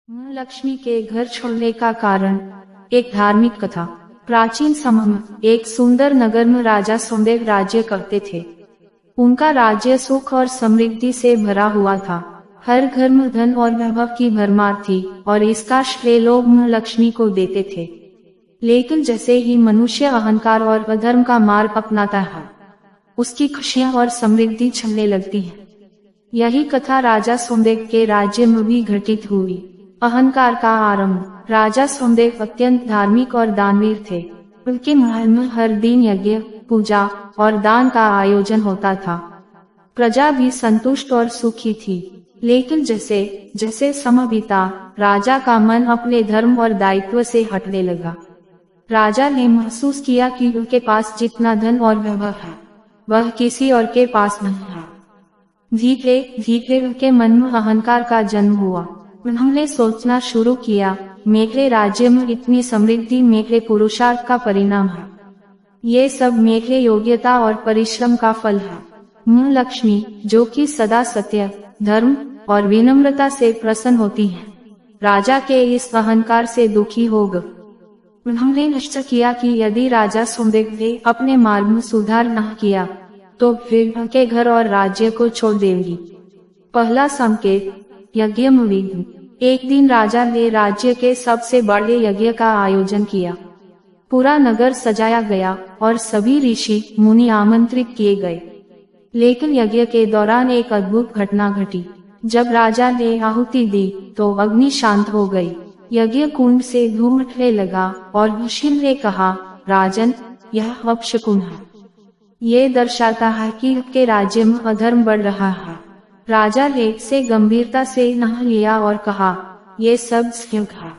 मां लक्ष्मी के घर छोड़ने का कारण। एक धार्मिक कथा। प्राचीन समय में एक सुंदर नगर में राजा सोमदेव राज्य करते थे। उनका राज्य सुख और समृद्धि से भरा हुआ था। हर घर में धन और वैभव की भरमार थी और इसका श्रेय लोग मां लक्ष्मी को देते थे। लेकिन जैसे ही मनुष्य अहंकार और अधर्म का मार्ग अपनाता है, उसकी खुशियां और समृद्धि छीनने लगती है। यही कथा राजा सोमदेव के राज्य में भी घटित हुई। अहंकार का आरंभ। राजा सोमदेव अत्यंत धार्मिक और दानवीर थे। उनके महल में हर दिन यज्ञ, पूजा और दान का आयोजन होता था। प्रजा भी संतुष्ट और सुखी थी। लेकिन जैसे जैसे समय बीता, राजा का मन अपने धर्म और दायित्व से हटने लगा। राजा ने महसूस किया कि उनके पास जितना धन और वैभव है, वह किसी और के पास नहीं है। धीरे धीरे उनके मन में अहंकार का जन्म हुआ। उन्होंने सोचना शुरू किया, मेरे राज्य में इतनी समृद्धि मेरे पुरुषार्थ का परिणाम है। ये सब मेरे योग्यता और परिश्रम का फल है। मां लक्ष्मी, जो कि सदा सत्य, धर्म और विनम्रता से प्रसन्न होती है, राजा के इस अहंकार से दुखी हो गए। उन्होंने निश्चय किया कि यदि राजा सोमदेव ने अपने मार्ग में सुधार न किया तो फिर उनके घर और राज्य को छोड़ देंगी। पहला संकेत, यज्ञ में विघ्न। एक दिन राजा ने राज्य के सबसे बड़े यज्ञ का आयोजन किया। पूरा नगर सजाया गया और सभी ऋषि मुनि आमंत्रित किए गए। लेकिन यज्ञ के दौरान एक अद्भुत घटना घटी। जब राजा ने आहुति दी तो अग्नि शांत हो गई। यज्ञ कुंड से धूम उठने लगा और ऋषि ने कहा, राजन, यह अपशकुन है। ये दर्शाता है कि आपके राज्य में अधर्म बढ़ रहा है। राजा ने इसे गंभीरता से नह लिया और कहा, ये सब झूठ है।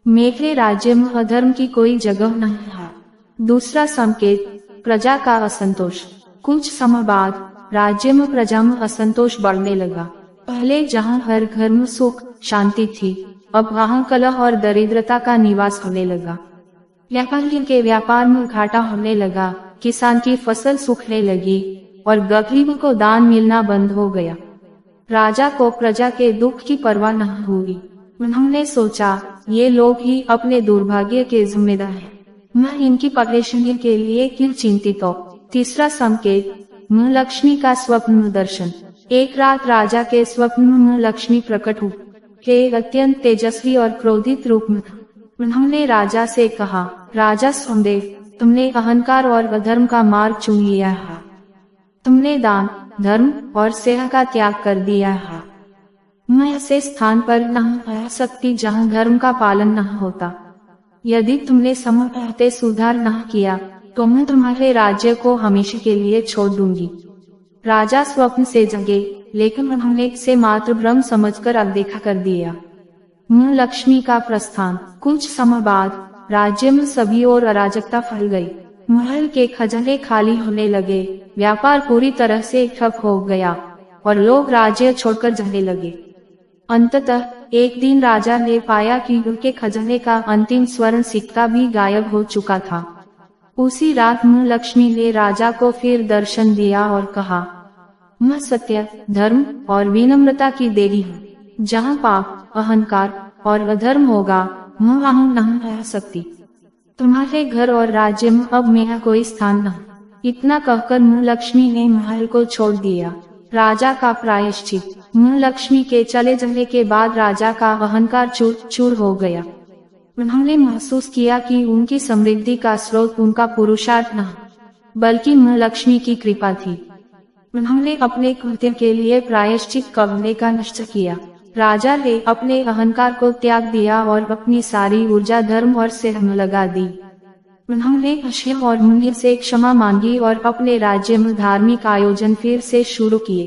मेरे राज्य में अधर्म की कोई जगह नहीं है। दूसरा संकेत, प्रजा का असंतोष। कुछ समय बाद राज्य में प्रजा में असंतोष बढ़ने लगा। पहले जहां हर घर में सुख शांति थी, अब वहां कलह और दरिद्रता का निवास होने लगा। व्यापारियों के व्यापार में घाटा होने लगा, किसान की फसल सूखने लगी और गरीबों को दान मिलना बंद हो गया। राजा को प्रजा के दुख की परवाह न हुई। उन्होंने सोचा, ये लोग ही अपने दुर्भाग्य के जिम्मेदार हैं। मैं इनकी परेशानी के लिए क्यों चिंतित हो। तीसरा संकेत, मां लक्ष्मी का स्वप्न दर्शन। एक रात राजा के स्वप्न में मां लक्ष्मी प्रकट हुई। वे अत्यंत तेजस्वी और क्रोधित रूप में था। उन्होंने राजा से कहा, राजा सोमदेव, तुमने अहंकार और अधर्म का मार्ग चुन लिया है। तुमने दान, धर्म और सेवा का त्याग कर दिया है। मैं ऐसे स्थान पर नहीं रह सकती जहां धर्म का पालन न होता। यदि तुमने समय रहते सुधार न किया तो मैं तुम्हारे राज्य को हमेशा के लिए छोड़ दूंगी। राजा स्वप्न से जगे, लेकिन उन्होंने इसे मात्र भ्रम समझकर अनदेखा कर दिया। मां लक्ष्मी का प्रस्थान। कुछ समय बाद राज्य में सभी ओर अराजकता फैल गई। महल के खजाने खाली होने लगे, व्यापार पूरी तरह से ठप हो गया और लोग राज्य छोड़कर जाने लगे। अंततः एक दिन राजा ने पाया कि उनके खजाने का अंतिम स्वर्ण सिक्का भी गायब हो चुका था। उसी रात मां लक्ष्मी ने राजा को फिर दर्शन दिया और कहा, मैं सत्य, धर्म और विनम्रता की देवी हूँ। जहाँ पाप, अहंकार और अधर्म होगा, मैं वहाँ नहीं रह सकती। तुम्हारे घर और राज्य में अब मेरा कोई स्थान नहीं। इतना कहकर मां लक्ष्मी ने महल को छोड़ दिया। राजा का प्रायश्चित। मां लक्ष्मी के चले जाने के बाद राजा का अहंकार चूर चूर हो गया। उन्होंने महसूस किया कि उनकी समृद्धि का स्रोत उनका पुरुषार्थ न, बल्कि मां लक्ष्मी की कृपा थी। उन्होंने अपने कृत्य के लिए प्रायश्चित करने का निश्चय किया। राजा ने अपने अहंकार को त्याग दिया और अपनी सारी ऊर्जा धर्म और सेवा में लगा दी। उन्होंने अश्य और मुनि से क्षमा मांगी और अपने राज्य में धार्मिक आयोजन फिर से शुरू किए।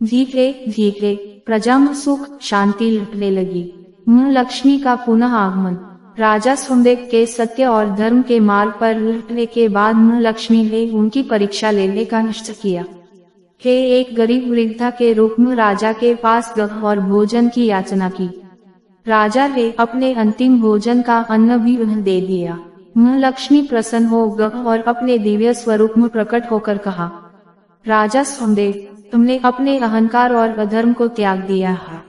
धीरे धीरे प्रजा में सुख शांति लुटने लगी। मां लक्ष्मी का पुनः आगमन। राजा सोमदेव के सत्य और धर्म के मार्ग पर लुटने के बाद मां लक्ष्मी ने उनकी परीक्षा लेने का निश्चय किया। वे एक गरीब वृद्धा के रूप में राजा के पास गए और भोजन की याचना की। राजा ने अपने अंतिम भोजन का अन्न भी उन्हें दे दिया। मां लक्ष्मी प्रसन्न हो गए और अपने दिव्य स्वरूप में प्रकट होकर कहा, राजा सोमदेव, तुमने अपने अहंकार और अधर्म को त्याग दिया है।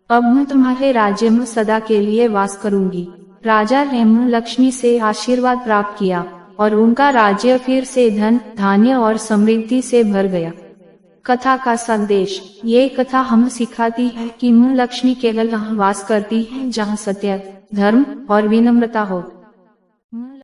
अब मैं तुम्हारे राज्य में सदा के लिए वास करूंगी। राजा हेम लक्ष्मी से आशीर्वाद प्राप्त किया और उनका राज्य फिर से धन, धान्य और समृद्धि से भर गया। कथा का संदेश। ये कथा हमें सिखाती है कि लक्ष्मी केवल वहाँ वास करती है जहाँ सत्य, धर्म और विनम्रता हो।